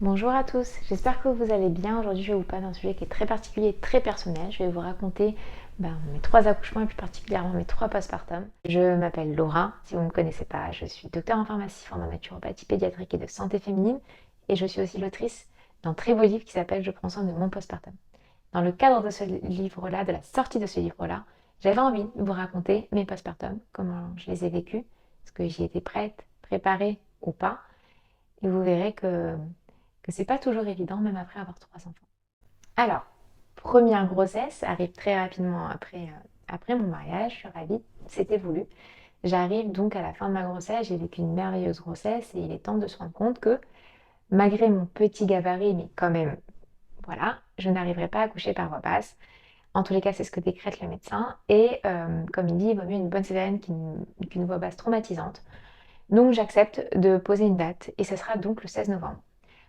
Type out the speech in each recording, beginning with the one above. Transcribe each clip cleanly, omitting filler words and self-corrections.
Bonjour à tous, j'espère que vous allez bien. Aujourd'hui, je vais vous parler d'un sujet qui est très particulier et très personnel. Je vais vous raconter mes 3 accouchements et plus particulièrement mes 3 postpartum. Je m'appelle Laura, si vous ne me connaissez pas, je suis docteur en pharmacie, en naturopathie pédiatrique et de santé féminine et je suis aussi l'autrice d'un très beau livre qui s'appelle Je prends soin de mon postpartum. Dans le cadre de ce livre-là, de la sortie de ce livre-là, j'avais envie de vous raconter mes postpartum, comment je les ai vécus, est-ce que j'y étais prête, préparée ou pas. Et vous verrez que c'est pas toujours évident, même après avoir 3 enfants. Alors, première grossesse arrive très rapidement après mon mariage, je suis ravie, c'était voulu. J'arrive donc à la fin de ma grossesse, j'ai vécu une merveilleuse grossesse et il est temps de se rendre compte que malgré mon petit gabarit, mais quand même, voilà, je n'arriverai pas à accoucher par voie basse. En tous les cas, c'est ce que décrète le médecin. Et comme il dit, il vaut mieux une bonne césarienne qu'une voie basse traumatisante. Donc j'accepte de poser une date et ce sera donc le 16 novembre.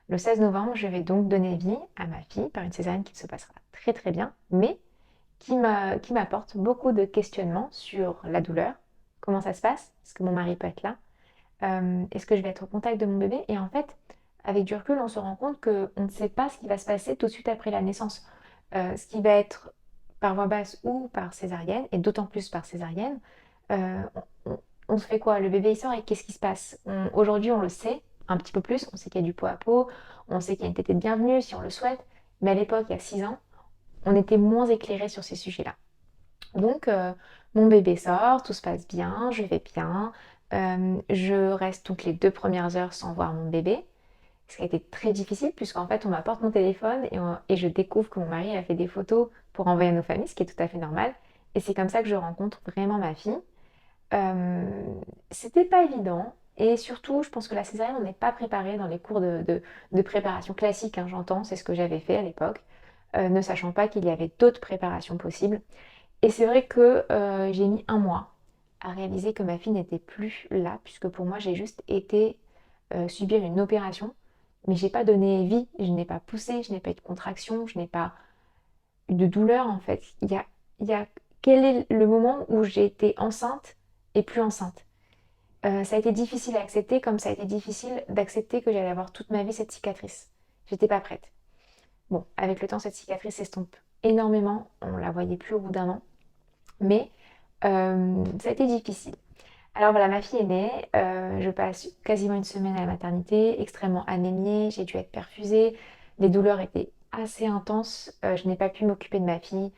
Le 16 novembre, je vais donc donner vie à ma fille par une césarienne qui se passera très très bien, mais qui m'apporte beaucoup de questionnements sur la douleur, comment ça se passe, est-ce que mon mari peut être là, est-ce que je vais être au contact de mon bébé. Et en fait, avec du recul, on se rend compte qu'on ne sait pas ce qui va se passer tout de suite après la naissance. Ce qui va être par voie basse ou par césarienne, et d'autant plus par césarienne, euh, on, on se fait quoi? Le bébé il sort et qu'est-ce qui se passe? Aujourd'hui, on le sait un petit peu plus, on sait qu'il y a du pot à pot, on sait qu'il y a une tétée de bienvenue si on le souhaite, mais à l'époque, il y a 6 ans, on était moins éclairé sur ces sujets-là. Donc, mon bébé sort, tout se passe bien, je vais bien. Je reste donc les 2 premières heures sans voir mon bébé, ce qui a été très difficile puisqu'en fait, on m'apporte mon téléphone et je découvre que mon mari a fait des photos pour envoyer à nos familles, ce qui est tout à fait normal. Et c'est comme ça que je rencontre vraiment ma fille. Euh, C'était pas évident. Et surtout, je pense que la césarienne, on n'est pas préparé dans les cours de préparation classique, hein, j'entends, c'est ce que j'avais fait à l'époque, ne sachant pas qu'il y avait d'autres préparations possibles. Et c'est vrai que j'ai mis un mois à réaliser que ma fille n'était plus là, puisque pour moi, j'ai juste été subir une opération, mais j'ai pas donné vie, je n'ai pas poussé, je n'ai pas eu de contraction, je n'ai pas eu de douleur en fait. Il y a quel est le moment où j'ai été enceinte et plus enceinte. Ça a été difficile à accepter, comme ça a été difficile d'accepter que j'allais avoir toute ma vie cette cicatrice. J'étais pas prête. Bon, avec le temps, cette cicatrice s'estompe énormément. On la voyait plus au bout d'un an. Mais ça a été difficile. Alors voilà, ma fille est née, je passe quasiment une semaine à la maternité, extrêmement anémiée, j'ai dû être perfusée, les douleurs étaient assez intenses, je n'ai pas pu m'occuper de ma fille.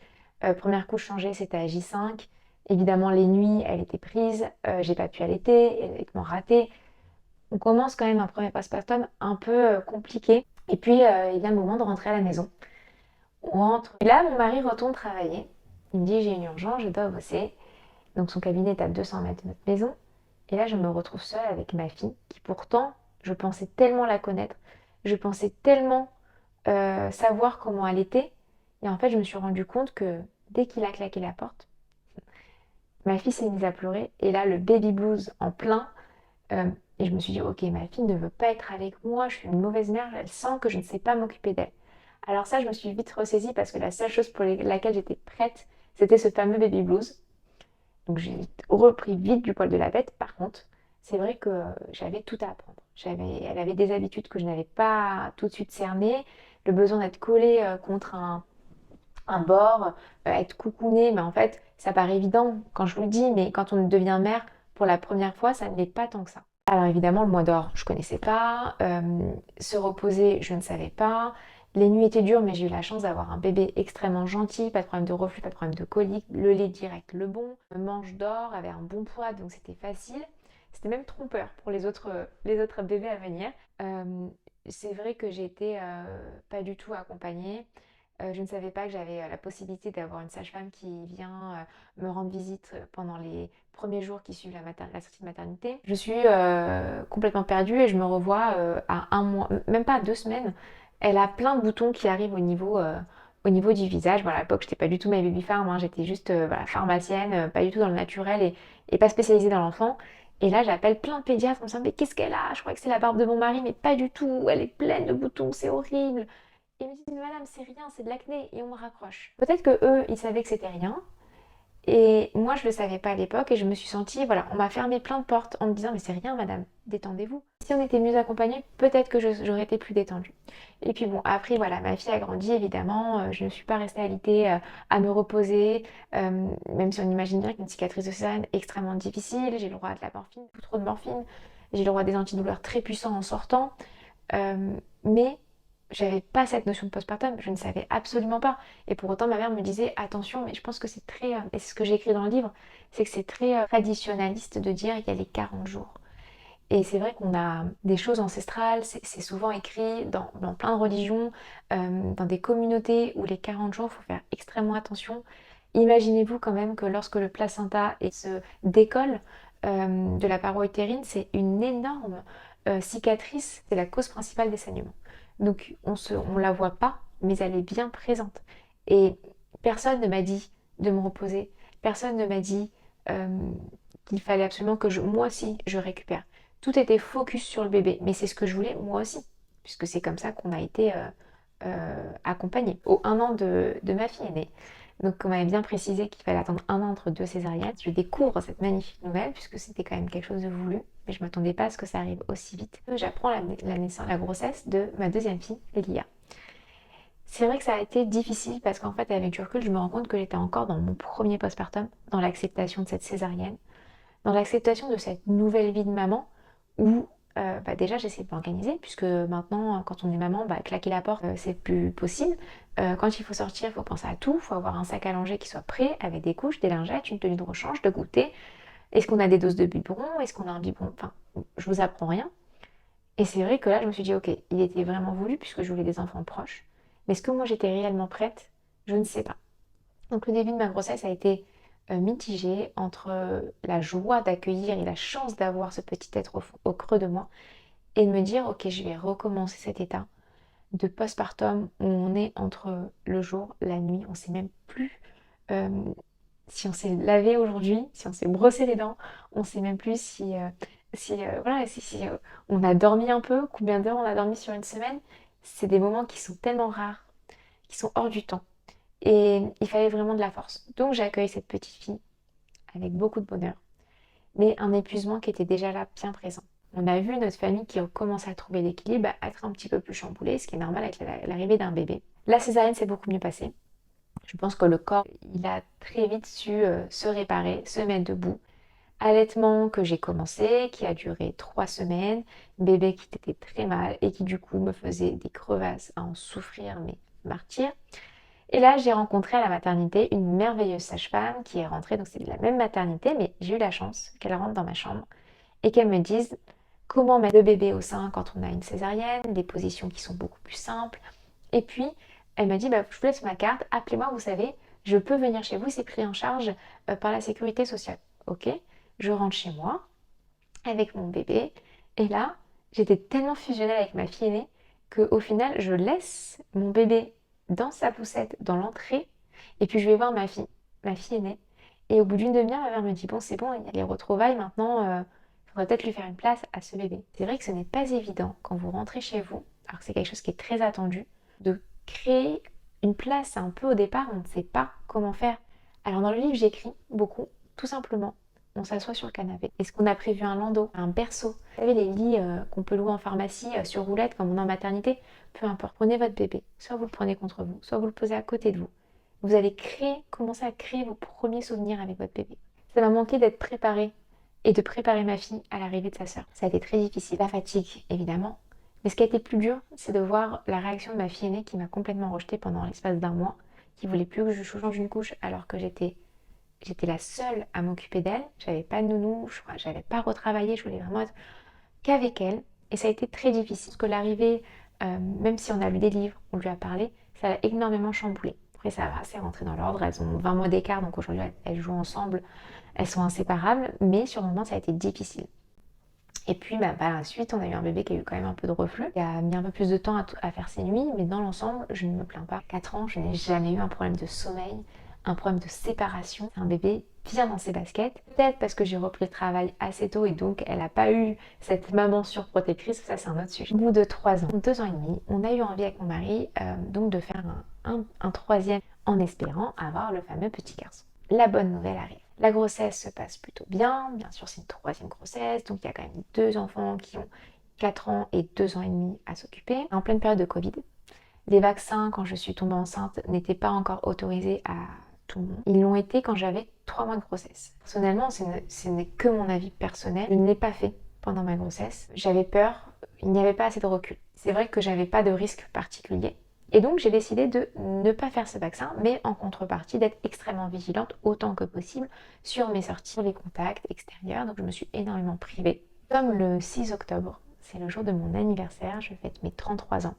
Première couche changée, c'était à J5. Évidemment, les nuits, elle était prise, j'ai pas pu allaiter, allaitement raté. On commence quand même un premier postpartum un peu compliqué. Et puis, il vient le moment de rentrer à la maison. On rentre. Et là, mon mari retourne travailler. Il me dit, j'ai une urgence, je dois bosser. Donc son cabinet est à 200 mètres de notre maison. Et là, je me retrouve seule avec ma fille, qui pourtant, je pensais tellement la connaître, je pensais tellement savoir comment elle était. Et en fait, je me suis rendu compte que dès qu'il a claqué la porte, ma fille s'est mise à pleurer. Et là, le baby blues en plein. euh, et je me suis dit, ok, ma fille ne veut pas être avec moi, je suis une mauvaise mère, elle sent que je ne sais pas m'occuper d'elle. Alors ça, je me suis vite ressaisie parce que la seule chose pour laquelle j'étais prête, c'était ce fameux baby blues. Donc j'ai repris vite du poil de la bête. Par contre, c'est vrai que j'avais tout à apprendre. Elle avait des habitudes que je n'avais pas tout de suite cernées. Le besoin d'être collée contre un bord, être coucounée. Mais en fait, ça paraît évident quand je vous le dis, mais quand on devient mère pour la première fois, ça ne l'est pas tant que ça. Alors évidemment, le mois d'or, je ne connaissais pas. Se reposer, je ne savais pas. Les nuits étaient dures, mais j'ai eu la chance d'avoir un bébé extrêmement gentil, pas de problème de reflux, pas de problème de colique, le lait direct, le bon. Le manche d'or avait un bon poids, donc c'était facile. C'était même trompeur pour les autres bébés à venir. Euh, c'est vrai que j'ai été pas du tout accompagnée. Je ne savais pas que j'avais la possibilité d'avoir une sage-femme qui vient me rendre visite pendant les premiers jours qui suivent la sortie de maternité. Je suis complètement perdue et je me revois à un mois, même pas à 2 semaines. Elle a plein de boutons qui arrivent au niveau du visage. Voilà, à l'époque, je n'étais pas du tout ma baby farm, hein, j'étais juste voilà, pharmacienne, pas du tout dans le naturel et pas spécialisée dans l'enfant. Et là, j'appelle plein de pédiatres en me disant, mais qu'est-ce qu'elle a? Je crois que c'est la barbe de mon mari, mais pas du tout. Elle est pleine de boutons, c'est horrible. Et ils me disent, mais madame, c'est rien, c'est de l'acné. Et on me raccroche. Peut-être que eux, ils savaient que c'était rien. Et moi, je ne le savais pas à l'époque et je me suis sentie, voilà, on m'a fermé plein de portes en me disant, mais c'est rien, madame, détendez-vous. Si on était mieux accompagné, peut-être que j'aurais été plus détendue. Et puis bon, après, voilà, ma fille a grandi, évidemment, je ne suis pas restée alitée à me reposer, même si on imagine bien qu'une cicatrice de césarienne est extrêmement difficile, j'ai le droit à de la morphine, beaucoup trop de morphine, j'ai le droit à des antidouleurs très puissants en sortant, mais j'avais pas cette notion de postpartum, je ne savais absolument pas. Et pour autant, ma mère me disait attention, mais je pense que c'est très, et c'est ce que j'ai écrit dans le livre, c'est que c'est très traditionnaliste de dire il y a les 40 jours. Et c'est vrai qu'on a des choses ancestrales, c'est souvent écrit dans plein de religions, dans des communautés où les 40 jours, il faut faire extrêmement attention. Imaginez-vous quand même que lorsque le placenta se décolle de la paroi utérine, c'est une énorme cicatrice, c'est la cause principale des saignements. Donc on la voit pas, mais elle est bien présente. Et personne ne m'a dit de me reposer, personne ne m'a dit euh, qu'il fallait absolument que moi aussi je récupère. Tout était focus sur le bébé, mais c'est ce que je voulais moi aussi, puisque c'est comme ça qu'on a été accompagnés. Au 1 an de ma fille aînée. Donc on m'avait bien précisé qu'il fallait attendre 1 an entre 2 césariennes. Je découvre cette magnifique nouvelle, puisque c'était quand même quelque chose de voulu, mais je ne m'attendais pas à ce que ça arrive aussi vite. J'apprends la grossesse de ma deuxième fille, Elia. C'est vrai que ça a été difficile parce qu'en fait, avec du recul, je me rends compte que j'étais encore dans mon premier postpartum, dans l'acceptation de cette césarienne, dans l'acceptation de cette nouvelle vie de maman où déjà j'essaie de m'organiser puisque maintenant quand on est maman, claquer la porte c'est plus possible. Quand il faut sortir, il faut penser à tout, il faut avoir un sac à langer qui soit prêt avec des couches, des lingettes, une tenue de rechange, de goûter. Est-ce qu'on a des doses de biberon? Est-ce qu'on a un biberon? Enfin, je vous apprends rien. Et c'est vrai que là je me suis dit ok, il était vraiment voulu puisque je voulais des enfants proches. Mais est-ce que moi j'étais réellement prête? Je ne sais pas. Donc le début de ma grossesse a été mitigé entre la joie d'accueillir et la chance d'avoir ce petit être au creux de moi et de me dire ok, je vais recommencer cet état de postpartum où on est entre le jour, la nuit, on ne sait même plus euh, si on s'est lavé aujourd'hui, si on s'est brossé les dents, on ne sait même plus si on a dormi un peu, combien d'heures on a dormi sur une semaine. C'est des moments qui sont tellement rares, qui sont hors du temps. Et il fallait vraiment de la force. Donc j'accueille cette petite fille avec beaucoup de bonheur, mais un épuisement qui était déjà là, bien présent. On a vu notre famille qui commence à trouver l'équilibre, à être un petit peu plus chamboulée, ce qui est normal avec l'arrivée d'un bébé. La césarienne s'est beaucoup mieux passée. Je pense que le corps, il a très vite su se réparer, se mettre debout. Allaitement que j'ai commencé, qui a duré 3 semaines, bébé qui était très mal et qui du coup me faisait des crevasses à en souffrir, mais martyr. Et là, j'ai rencontré à la maternité une merveilleuse sage-femme qui est rentrée, donc c'est de la même maternité, mais j'ai eu la chance qu'elle rentre dans ma chambre et qu'elle me dise comment mettre le bébé au sein quand on a une césarienne, des positions qui sont beaucoup plus simples. Et puis, elle m'a dit, je vous laisse ma carte, appelez-moi, vous savez, je peux venir chez vous, c'est pris en charge par la sécurité sociale. Ok, je rentre chez moi avec mon bébé et là, j'étais tellement fusionnelle avec ma fille aînée qu'au final, je laisse mon bébé dans sa poussette, dans l'entrée, et puis je vais voir ma fille aînée. Et au bout d'une demi-heure, ma mère me dit, bon, c'est bon, il y a les retrouvailles, maintenant, il faudrait peut-être lui faire une place à ce bébé. C'est vrai que ce n'est pas évident quand vous rentrez chez vous, alors que c'est quelque chose qui est très attendu, de créer une place un peu au départ, on ne sait pas comment faire. Alors dans le livre, j'écris beaucoup, tout simplement. On s'assoit sur le canapé. Est-ce qu'on a prévu un landau, un berceau? Vous savez, les lits qu'on peut louer en pharmacie sur roulette, comme on est en maternité. Peu importe, prenez votre bébé. Soit vous le prenez contre vous, soit vous le posez à côté de vous. Vous allez commencer à créer vos premiers souvenirs avec votre bébé. Ça m'a manqué d'être préparée et de préparer ma fille à l'arrivée de sa sœur. Ça a été très difficile. La fatigue, évidemment. Mais ce qui a été plus dur, c'est de voir la réaction de ma fille aînée qui m'a complètement rejetée pendant l'espace d'1 mois, qui voulait plus que je change une couche alors que j'étais la seule à m'occuper d'elle. J'avais pas de nounou, j'avais pas retravaillé, je voulais vraiment être qu'avec elle. Et ça a été très difficile parce que l'arrivée, même si on a lu des livres, on lui a parlé, ça l'a énormément chamboulée. Après, ça va, c'est rentré dans l'ordre. Elles ont 20 mois d'écart, donc aujourd'hui, elles jouent ensemble. Elles sont inséparables, mais sur le moment, ça a été difficile. Et puis, par la suite, on a eu un bébé qui a eu quand même un peu de reflux. Il a mis un peu plus de temps à faire ses nuits, mais dans l'ensemble, je ne me plains pas. 4 ans, je n'ai jamais eu un problème de sommeil, un problème de séparation. C'est un bébé bien dans ses baskets. Peut-être parce que j'ai repris le travail assez tôt et donc elle n'a pas eu cette maman surprotectrice. Ça, c'est un autre sujet. Au bout de 3 ans, 2 ans et demi, on a eu envie avec mon mari donc de faire un troisième en espérant avoir le fameux petit garçon. la bonne nouvelle arrive. La grossesse se passe plutôt bien sûr c'est une troisième grossesse, donc il y a quand même 2 enfants qui ont 4 ans et 2 ans et demi à s'occuper. En pleine période de Covid, les vaccins quand je suis tombée enceinte n'étaient pas encore autorisés à tout le monde. Ils l'ont été quand j'avais 3 mois de grossesse. Personnellement, ce n'est que mon avis personnel, je ne l'ai pas fait pendant ma grossesse. J'avais peur, il n'y avait pas assez de recul. C'est vrai que j'avais pas de risque particulier. Et donc j'ai décidé de ne pas faire ce vaccin, mais en contrepartie d'être extrêmement vigilante autant que possible sur mes sorties, sur les contacts extérieurs. Donc je me suis énormément privée. Comme le 6 octobre, c'est le jour de mon anniversaire, je fête mes 33 ans.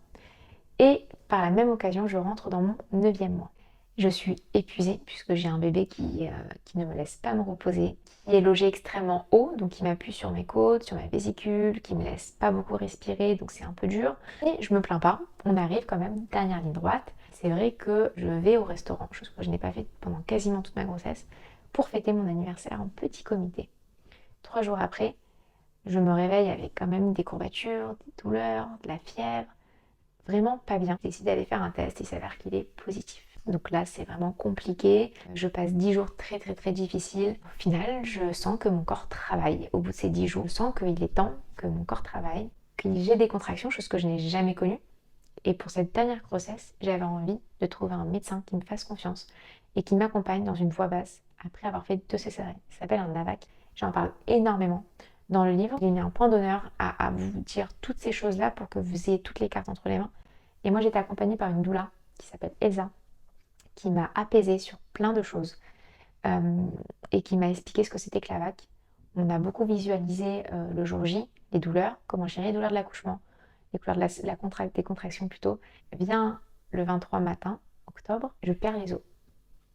Et par la même occasion, je rentre dans mon 9e mois. Je suis épuisée puisque j'ai un bébé qui ne me laisse pas me reposer, qui est logé extrêmement haut, donc qui m'appuie sur mes côtes, sur ma vésicule, qui me laisse pas beaucoup respirer, donc c'est un peu dur. Et je me plains pas, on arrive quand même, dernière ligne droite. C'est vrai que je vais au restaurant, chose que je n'ai pas faite pendant quasiment toute ma grossesse, pour fêter mon anniversaire en petit comité. 3 jours après, je me réveille avec quand même des courbatures, des douleurs, de la fièvre, vraiment pas bien. J'ai décidé d'aller faire un test, il s'avère qu'il est positif. Donc là, c'est vraiment compliqué. Je passe 10 jours très difficiles. Au final, je sens que mon corps travaille. Au bout de ces 10 jours, je sens qu'il est temps que mon corps travaille, que j'ai des contractions, chose que je n'ai jamais connue. Et pour cette dernière grossesse, j'avais envie de trouver un médecin qui me fasse confiance et qui m'accompagne dans une voie basse après avoir fait 2 césariennes. Ça s'appelle un AVAC. J'en parle énormément dans le livre. J'ai mis un point d'honneur à vous dire toutes ces choses-là pour que vous ayez toutes les cartes entre les mains. Et moi, j'étais accompagnée par une doula qui s'appelle Elsa, qui m'a apaisée sur plein de choses et qui m'a expliqué ce que c'était que l'AVAC. On a beaucoup visualisé le jour J, les douleurs, comment gérer les douleurs de l'accouchement, les douleurs des contractions plutôt. Vient le 23 matin, octobre, je perds les os.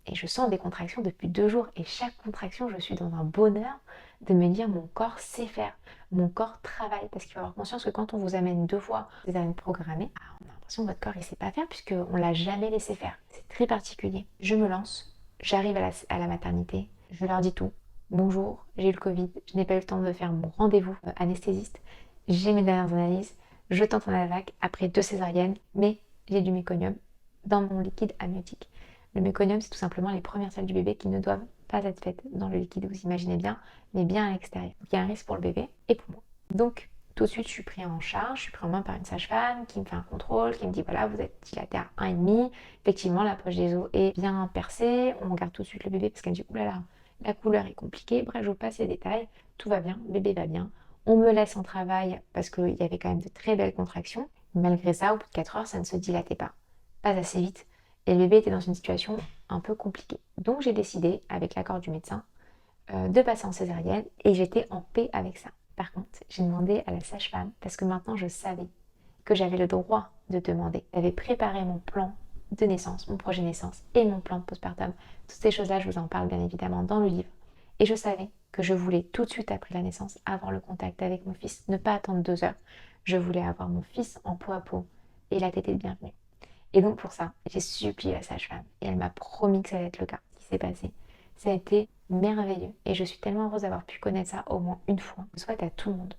Et je sens des contractions depuis 2 jours. Et chaque contraction, je suis dans un bonheur de me dire mon corps sait faire. Mon corps travaille. Parce qu'il faut avoir conscience que quand on vous amène 2 fois des césariennes programmées, on a l'impression que votre corps ne sait pas faire puisqu'on ne l'a jamais laissé faire. C'est très particulier. Je me lance. J'arrive à la maternité. Je leur dis tout. Bonjour, j'ai eu le Covid. Je n'ai pas eu le temps de faire mon rendez-vous anesthésiste. J'ai mes dernières analyses. Je tente un AVAC après 2 césariennes. Mais j'ai du méconium dans mon liquide amniotique. Le méconium, c'est tout simplement les premières selles du bébé qui ne doivent pas être faites dans le liquide, vous imaginez bien, mais bien à l'extérieur. Il y a un risque pour le bébé et pour moi. Donc, tout de suite, je suis pris en charge, je suis pris en main par une sage-femme qui me fait un contrôle, qui me dit voilà, vous êtes dilaté à 1,5. Effectivement, la poche des os est bien percée. On regarde tout de suite le bébé parce qu'elle me dit oulala, la couleur est compliquée. Bref, je vous passe les détails. Tout va bien, le bébé va bien. On me laisse en travail parce qu'il y avait quand même de très belles contractions. Malgré ça, au bout de 4 heures, ça ne se dilatait pas. Pas assez vite. Et le bébé était dans une situation un peu compliquée. Donc j'ai décidé, avec l'accord du médecin, de passer en césarienne et j'étais en paix avec ça. Par contre, j'ai demandé à la sage-femme, parce que maintenant je savais que j'avais le droit de demander. J'avais préparé mon plan de naissance, mon projet naissance et mon plan de postpartum. Toutes ces choses-là, je vous en parle bien évidemment dans le livre. Et je savais que je voulais tout de suite après la naissance avoir le contact avec mon fils, ne pas attendre 2 heures. Je voulais avoir mon fils en peau à peau et la tétée de bienvenue. Et donc pour ça, j'ai supplié la sage-femme et elle m'a promis que ça allait être le cas. Ce qui s'est passé, ça a été merveilleux et je suis tellement heureuse d'avoir pu connaître ça au moins une fois. Je souhaite à tout le monde.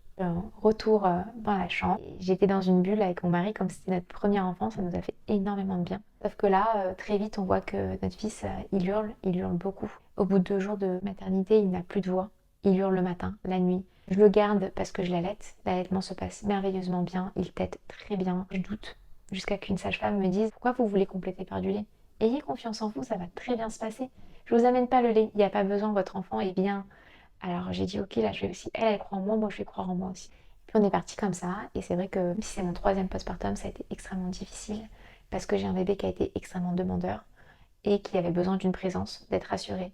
Retour dans la chambre. J'étais dans une bulle avec mon mari comme c'était notre premier enfant, ça nous a fait énormément de bien. Sauf que là, très vite, on voit que notre fils, il hurle beaucoup. Au bout de 2 jours de maternité, il n'a plus de voix. Il hurle le matin, la nuit. Je le garde parce que je l'allaite. L'allaitement se passe merveilleusement bien, il tète très bien. Je doute jusqu'à qu'une sage-femme me dise pourquoi vous voulez compléter par du lait. Ayez confiance en vous, ça va très bien se passer. Je vous amène pas le lait, il n'y a pas besoin, votre enfant est bien. Alors j'ai dit ok, là je vais aussi, elle croit en moi je vais croire en moi aussi. Puis on est parti comme ça, et c'est vrai que même si c'est mon 3e postpartum, ça a été extrêmement difficile, parce que j'ai un bébé qui a été extrêmement demandeur, et qui avait besoin d'une présence, d'être rassuré.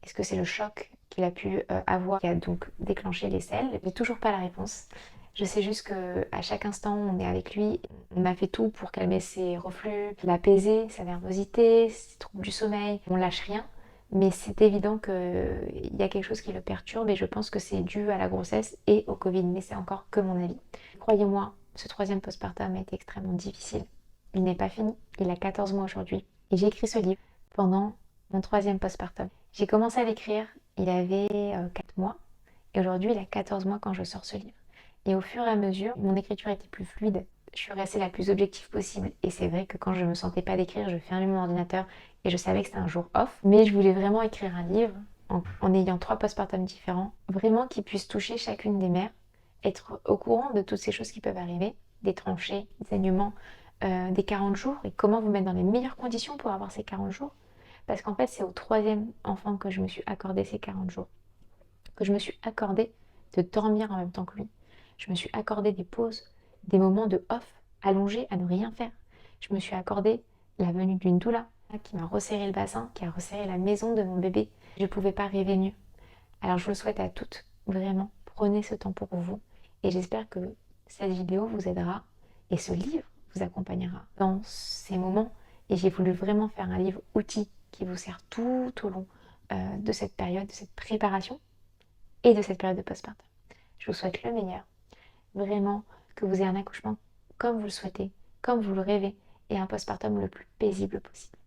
Est-ce que c'est le choc qu'il a pu avoir qui a donc déclenché les selles? J'ai toujours pas la réponse. Je sais juste qu'à chaque instant, on est avec lui. On a fait tout pour calmer ses reflux, l'apaiser, sa nervosité, ses troubles du sommeil. On lâche rien, mais c'est évident qu'il y a quelque chose qui le perturbe et je pense que c'est dû à la grossesse et au Covid, mais c'est encore que mon avis. Croyez-moi, ce 3e postpartum a été extrêmement difficile. Il n'est pas fini, il a 14 mois aujourd'hui. Et j'ai écrit ce livre pendant mon 3e postpartum. J'ai commencé à l'écrire, il avait 4 mois, et aujourd'hui il a 14 mois quand je sors ce livre. Et au fur et à mesure, mon écriture était plus fluide. je suis restée la plus objective possible. Et c'est vrai que quand je me sentais pas d'écrire, je fermais mon ordinateur et je savais que c'était un jour off. Mais je voulais vraiment écrire un livre en ayant 3 postpartums différents, vraiment qui puissent toucher chacune des mères, être au courant de toutes ces choses qui peuvent arriver, des tranchées, des saignements, des 40 jours et comment vous mettre dans les meilleures conditions pour avoir ces 40 jours. Parce qu'en fait, c'est au 3e enfant que je me suis accordé ces 40 jours, que je me suis accordé de dormir en même temps que lui. Je me suis accordé des pauses, des moments de off, allongés à ne rien faire. Je me suis accordé la venue d'une doula qui m'a resserré le bassin, qui a resserré la maison de mon bébé. Je ne pouvais pas rêver mieux. Alors je vous le souhaite à toutes, vraiment, prenez ce temps pour vous et j'espère que cette vidéo vous aidera et ce livre vous accompagnera dans ces moments. Et j'ai voulu vraiment faire un livre outil qui vous sert tout au long de cette période, de cette préparation et de cette période de postpartum. Je vous souhaite le meilleur, vraiment que vous ayez un accouchement comme vous le souhaitez, comme vous le rêvez et un postpartum le plus paisible possible.